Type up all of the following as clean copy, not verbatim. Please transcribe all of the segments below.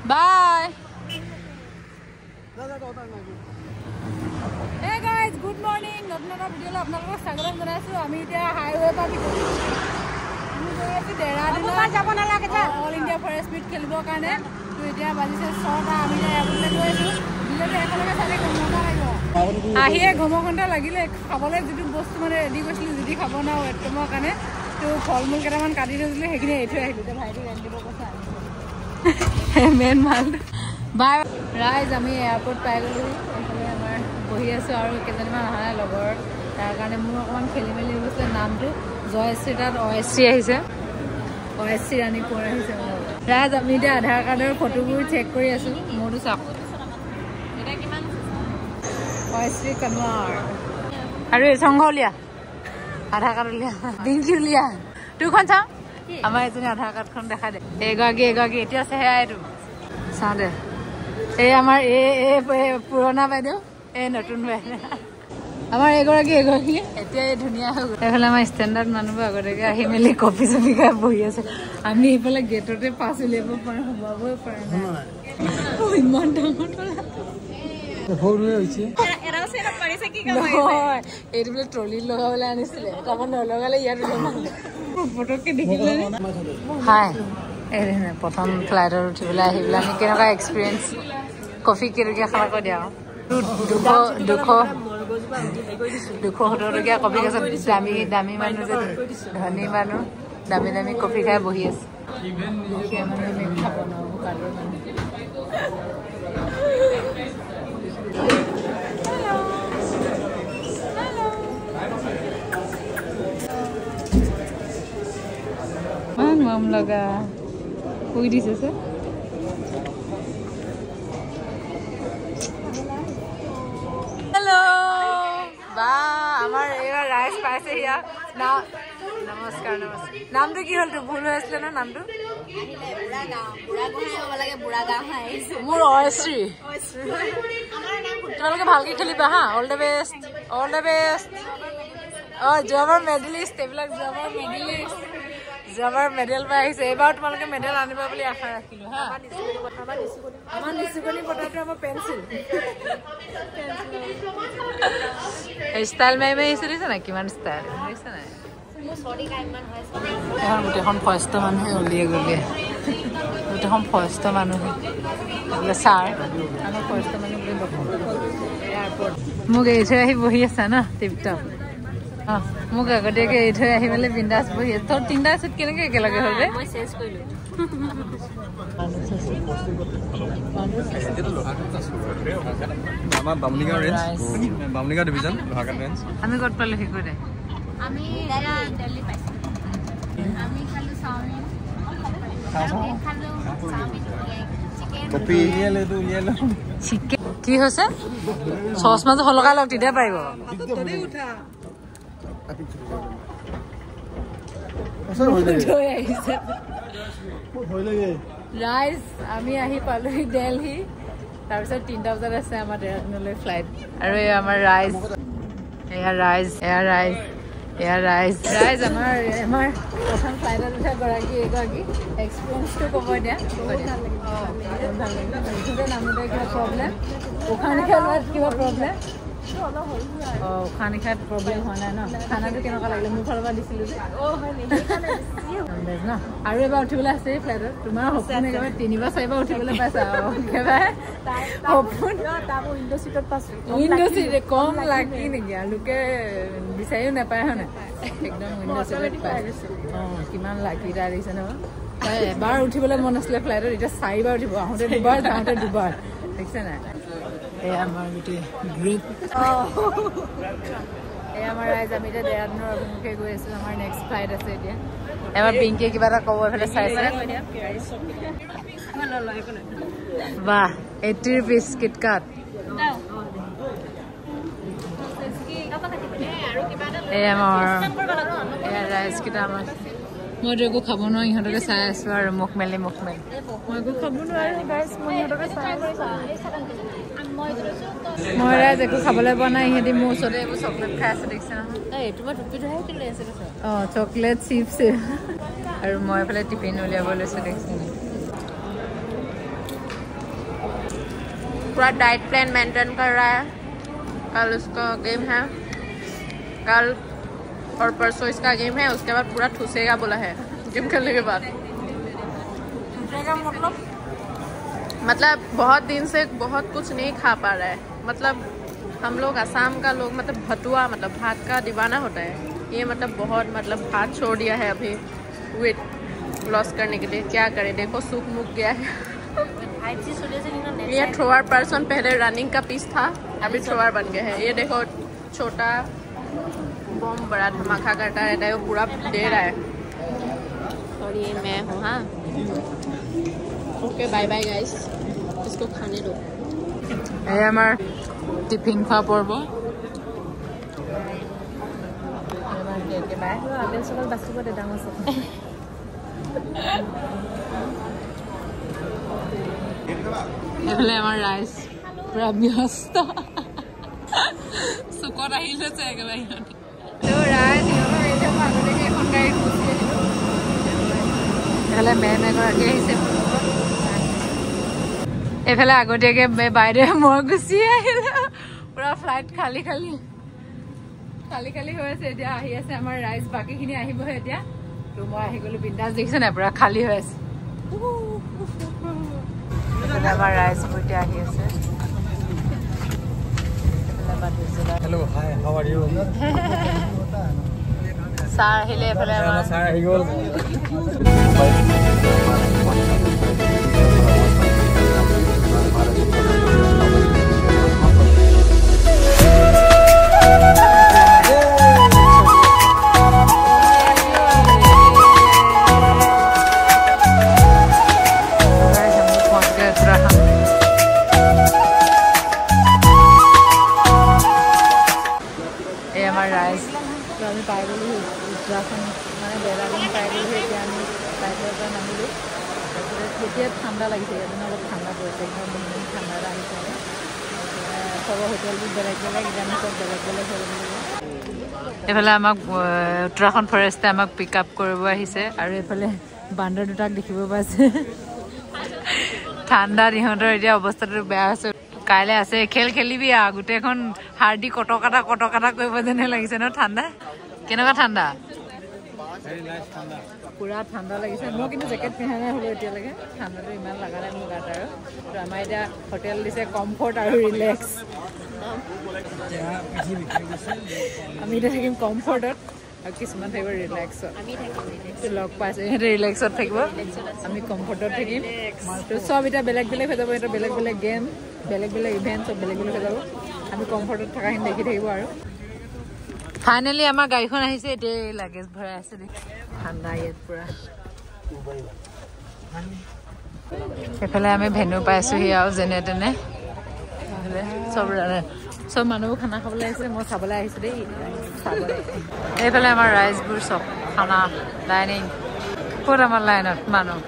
Bye. Hey guys, good morning. Notna video la apnalok sagoram janaisu. Ami etia highway pa bitu. Ami goi asu Dehradun jabo nalage ja. All India Forest Meet khelibo karone. To etia bajise 6ta ami airport goi asu. Bilete ekologe sale gomona lagibo. Ahiye gomokonta lagile khabole jitu bostu mane ready koisilu jidi khabo na etmo karone. To ফলমূল কেটামান কাটি দিলে হেকিনে এঠু আহিলো তে ভাইটি ৰান্ধিব কথা man মাল বাই ৰাইজ আমি এয়াৰপোৰ্ট পাই গলো এফালে আমাৰ বহি আছো আৰু কেজনমান আহা লগৰ তাৰ কাৰণে মোৰ অকমান খেলি মেলি হৈছে নামটো জয়শ্ৰী তাত অয়শ্ৰী আহিছে অয়শ্ৰী ৰাণী কোঁৱৰ আহিছে ৰাইজ আমি এতিয়া আধাৰ কাৰ্ডৰ ফটোবোৰ চেক কৰি আছো মোৰটো চাওক এটা কিমান অয়শ্ৰী কনৱাৰ আৰু সংঘলিয়া আধাৰ কাৰ্ড উলিয়া ডিংকি উলিয়া তোৰখন চাওঁ আমাৰ এজনী আধাৰ কাৰ্ডখন দেখা দে এগৰাকী এতিয়া আছে সেয়া এইটো চাওঁ দে এই আমাৰ পুৰণা বাইদেউ এই নতুন বাইদেউ আমাৰ এগৰাকী এতিয়া ধুনীয়া হৈ গ'ল এইফালে আমাৰ ষ্টেণ্ডাৰ্ড মানুহবোৰ আগতীয়াকৈ আহি মেলি কফি চফি খাই বহি আছে আমি এইফালে গেটতে পাছ উলিয়াব পাৰোঁ সোমাবই পৰা নাই ইমান ডাঙৰ এইটো বোলে ট্ৰলি লগাবলৈ আনিছিলে তাৰপৰা নলগালে ইয়াত পটককে দেখিলে হাই প্ৰথম ফ্লাইটত উঠি পেলাই আহি পেলাই আমি কেনেকুৱা এক্সপিৰিয়েঞ্চ কফি কেইটকীয়া খাব কৈ দিয়া 270 টকীয়া কফি খাইছে দামী মানুহ যে ধনী মানুহ দামী কফি খাই বহি আছে দুখীয়া মানুহ আমি খাব নোৱাৰো কাৰ্ডৰ মানুহ Mom laga koi dise se hello ba amar era rice paise hiya na namaskar naam to ki hol to bhul hoisle na naam to ahile bura gaon hoba lage bura gaon aise mur oysri amar naam tolke bhalke kheliba ha all the best oh jobber medalist ebilak jobber medalist জামাৰ medal পাই আহিছে এবাৰ তোমালোকে medal আনিবা বুলি আশা ৰাখিলো হা আমাৰ নিসুকনি পটাটো আমাৰ পেন্সিল ষ্টাইল মাই আহিছে না কিমান ষ্টাইল হৈছে না সৰি কাইমান হৈছে এখন গোটেইখন ফষ্ট মানুহে উলিয়ে গলিয়ে গোটেইখন ফষ্ট মানুহে বোলে ছাৰ আমাৰ ফষ্ট মানুহ বুলি এয়াৰপৰ্ট মোক এই থৈ আহি বহি আছা না টিপটপ মোক আগতীয়াকে এই থৈ আহি মেলি বিন্দাছ বহি আছে তোৰ তিনিটা চিট কেনেকে একেলগে হ'ল ৰে মই চেঞ্জ কৰিলো আমাৰ বামনিগাঁও ডিভিজন লোহাগাঁও ৰেঞ্জ আমি ক'ত পালো শিকো দে আমি দিল্লী পাইছো আমি খালো চাওমিন খালো চাওমিন চিকেন কপি উলিয়ালো চিকেন কি হৈছে সস মাছ হলকা লগ তেতিয়া পাৰিব ততে উঠা ৰাইজ আমি আহি পালো দিল্লী তাৰপিছত 3টা বজাত আছে আমাৰ দেহৰাদুনলৈ ফ্লাইট আৰু এই আমাৰ ৰাইজ আমাৰ প্ৰথম ফ্লাইটত উঠা গৰাকী এক্সপিৰিয়েঞ্চটো ক'ব দিয়া নামতে কিবা প্ৰব্লেম উশাহ নিশাহ লোৱাত কিবা প্ৰব্লেম উশাহ নিশাত প্ৰব্লেম হোৱা নাই ন খানাটো কেনেকুৱা লাগিলে মোৰ ফালৰ পৰা দিছিলোঁ যে ন আৰু এবাৰ উঠিবলৈ আছে ফ্লাইটত তোমাৰ সপোন একেবাৰে 3বাৰ 4বাৰ উঠিবলৈ পাইছা একেবাৰে সপোন উইণ্ড' চিটত পাইছোঁ উইণ্ড' চিট কম লাগি নেকি লোকে বিচাৰিও নাপায় হয় নাই একদম উইণ্ড' চিটত পাই কিমান লাগি তাৰ দিছে ন এবাৰ উঠিবলৈ মন আছিলে ফ্লাইটত এতিয়া 4বাৰ উঠিব আহোঁতে 2বাৰ যাওঁতে 2বাৰ দেখিছে নাই এই আমাৰ গোটেই গ্ৰুপ এই আমাৰ ৰাইজ আমি এতিয়া দেহৰাদুনৰ অভিমুখে গৈ আছো আমাৰ নেক্সট ফ্লাইট আছে এতিয়া এবাৰ পিংকে কিবা এটা ক'ব এইফালে চাইছে বাহ 80 rupees কিটকাট এই আমাৰ ৰাইজ কেইটা আমাৰ মই একো খাব নোৱাৰো ইহঁতকে চাই আছো আৰু মুখ মেলি মই একো খাব নোৱাৰো গাইজ মই ইহঁতকে চাই আছো মই ৰাইজ একো খাবলৈ পোৱা নাই ইহঁতি মোৰ ওচৰতে এইবোৰ চকলেট খাই আছে দেখিছে নহয় এইটো মই টুপিটোহে তুলি আছে চকলেট চিপছ আৰু মই এইফালে টিফিন উলিয়াব লৈছো দেখিছে पूरा डाइट प्लान मेंटेन कर रहा है। कल उसका गेम है, कल और परसों इसका गेम है, उसके बाद पूरा ठूसेगा बोला है जिम करने के बाद। मतलब बहुत दिन से बहुत कुछ नहीं खा पा रहा है। मतलब हम लोग असम का लोग मतलब भतुआ मतलब भात का दीवाना होता है, ये मतलब बहुत मतलब भात छोड़ दिया है अभी वेट लॉस करने के लिए। क्या करें, देखो सूख मुक गया है। ये थ्रोअर पर्सन पहले रनिंग का पीस था, अभी थ्रोअर बन गया है। ये देखो छोटा बम बड़ा धमाका करता रहता है, वो पूरा दे रहा है। और ये मैं हूँ। हाँ ओके बाय बाय गाइस, इसको खाने दो। ये हमारा टिफिन खा पर्व। এইফালে আমাৰ ৰাইজ পুৰা ব্যস্ত চুকত আহিছে একেবাৰে ৰাইজ এখন গাড়ী গুচি আহিলোঁ। এইফালে মেম এগৰাকী আহিছে, এইফালে আগতীয়াকৈ বাইদেউ মই গুচি আহিলোঁ। পুৰা ফ্লাইট খালী খালী হৈ আছে। এতিয়া আহি আছে আমাৰ ৰাইজ, বাকীখিনি আহিবহে এতিয়া। তো মই আহি গ'লো বিন্দাছ, দেখিছে নাই পুৰা খালী হৈ আছে। আমাৰ ৰাইজবোৰ এতিয়া আহি আছে। Hello, hi, how are you? Sir আহিলে এইফালে আমাৰ। ছাৰ আহি গ'ল। আমি পাই গ'লো উত্তৰাখণ্ড, মানে দেহৰাদুন পাই গ'লো। এতিয়া আমি ফ্লাইটৰ পৰা নামিলোঁ। তাৰপিছত এতিয়া ঠাণ্ডা লাগিছে, ইয়াত অলপ ঠাণ্ডা পৰিছে, একদম ঠাণ্ডা এটা আহিছে। চবৰ হোটেলবোৰ বেলেগ বেলেগ, এতিয়া আমি চব বেলেগ বেলেগ হৈ গ'লো। এইফালে আমাক উত্তৰাখণ্ড ফৰেষ্টে আমাক পিক আপ কৰিব আহিছে, আৰু এইফালে বান্দৰ দুটাক দেখিব পাইছে। ঠাণ্ডাত ইহঁতৰ এতিয়া অৱস্থাটো বেয়া হৈছে। কাইলৈ আছে খেল খেলিবি আৰু গোটেইখন হাৰ্ডি কটকটা কৰিব যেনে লাগিছে ন। ঠাণ্ডা কেনেকুৱা? ঠাণ্ডা পুৰা ঠাণ্ডা লাগিছে। মই কিন্তু জেকেট পিন্ধা নাই হ'লেও এতিয়ালৈকে, ঠাণ্ডাটো ইমান লগা নাই মোৰ গাত। আৰু আমাৰ এতিয়া হোটেল দিছে কমফৰ্ট আৰু ৰিলেক্স। আমি এতিয়া থাকিম কমফৰ্টত আৰু কিছুমান থাকিব ৰিলেক্সত। লগ পাইছোঁ সিহঁতে ৰিলেক্সত থাকিব, আমি কমফৰ্টত থাকিম। তো চব এতিয়া বেলেগ বেলেগ হৈ যাব, এতিয়া বেলেগ বেলেগ গেম, বেলেগ বেলেগ ইভেণ্ট চব বেলেগ বেলেগ হৈ যাব। আমি কমফৰ্টত থকাখিনি দেখি থাকিব। আৰু ফাইনেলি আমাৰ গাড়ীখন আহিছে, এতিয়া লাগেজ ভৰাই আছে। দেখি ঠাণ্ডা ইয়াত পুৰা। সেইফালে আমি ভেনু পাইছোঁহি আৰু যেনে তেনে চব মানুহবোৰ খানা খাবলৈ আহিছে। মই চাবলৈ আহিছোঁ দেই, চাবলৈ। এইফালে আমাৰ ৰাইজবোৰ চব খানা ডাইনিং। ক'ত আমাৰ লাইনত মানুহ?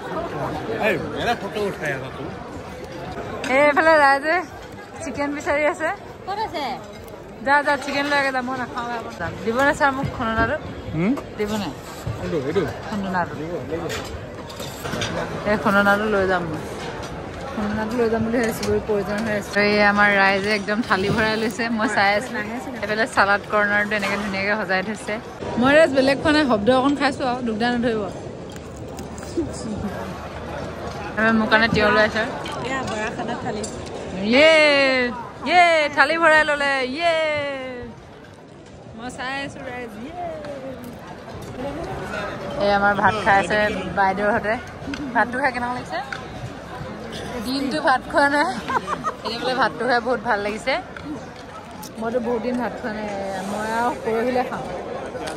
এইফালে ৰাইজে চিকেন বিচাৰি আছে। ক'ত আছে? যা যা চিকেন লৈ আগে যা, মই নাখাওঁ। দিবনে ছাৰ মোক খুন্দনাটো? দিবনে খুন্দনাটো? এই খুন্দনাটো লৈ যাম, মই খুন্দনাটো লৈ যাম বুলি ভাবিছোঁ, বহুত প্ৰয়োজন হৈ আছে। এই আমাৰ ৰাইজে একদম থালি ভৰাই লৈছে, মই চাই আছোঁ। এইফালে চালাড কৰ্ণাৰটো এনেকৈ ধুনীয়াকৈ সজাই থৈছে। মই ৰাইজ বেলেগ খোৱা নাই, শব্দ অকণ খাইছোঁ আৰু দুগদা নধৰিব। মোৰ কাৰণে তিয়হ লৈ আছে। ইয়ে থালি ভৰাই ল'লে, ইয়ে মই চাই আছোঁ ৰাইজ। এই আমাৰ ভাত খাই আছে বাইদেউহঁতে। ভাতটো খাই কেনেকুৱা লাগিছে? দিনটো ভাত খোৱা নাই, এতিয়া বোলে ভাতটো খাই বহুত ভাল লাগিছে। মইতো বহুত দিন ভাত খোৱা নাই, মই আৰু পৰহিলে খাওঁ।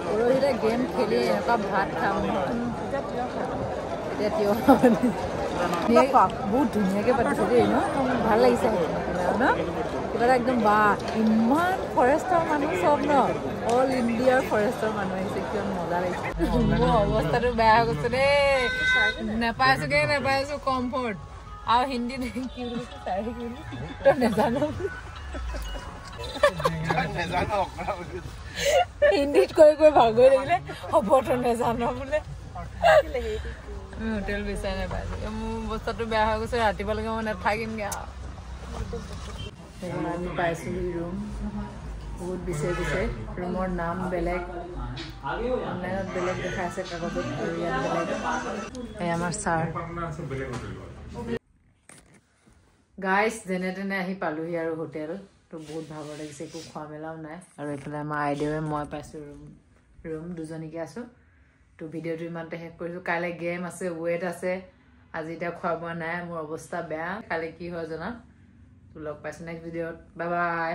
পৰহিলে গেম খেলি এনেকুৱা ভাত খাম। এতিয়া তিয়হ বহুত ধুনীয়াকৈ পাতিছে দেই ন, ভাল লাগিছে ন। কিবা এটা একদম বা ইমান ফৰেষ্টৰ মানুহ চব ন, অল ইণ্ডিয়াৰ ফৰেষ্টৰ মানুহ আহিছে, কিমান মজা লাগিছে। মোৰ অৱস্থাটো বেয়া হৈ গৈছে দেই, নেপাইছোঁ কমফৰ্ট। আৰু হিন্দীত কি বুলি তই নেজানো, হিন্দীত কৈ ভাগৰি লাগিলে হ'ব, তই নেজানো বোলে। আমি হোটেল বিচাৰি নাপাইছোঁ। মোৰ অৱস্থাটো বেয়া হৈ গৈছে, ৰাতিপুৱালৈকে মই নাথাকিমগৈ আৰু। আমি পাইছিলোঁ ৰুম বহুত বিচাৰি ৰুমৰ নাম বেলেগ অনলাইনত বেলেগ দেখাইছে কাগজত আৰু ইয়াত বেলেগ এই আমাৰ ছাৰ গাইজ যেনে তেনে আহি পালোহি আৰু হোটেল তো বহুত ভাগৰ লাগিছে একো খোৱা মেলাও নাই আৰু এইফালে আমাৰ আইদেৱে মই পাইছোঁ ৰুম দুজনীকে আছোঁ তো ভিডিঅ'টো ইমানতে শেষ কৰিছোঁ কাইলৈ গেম আছে ৱেট আছে আজি এতিয়া খোৱা বোৱা নাই মোৰ অৱস্থা বেয়া কাইলৈ কি হয় জনাম তো লগ পাইছোঁ নেক্সট ভিডিঅ'ত বাই বাই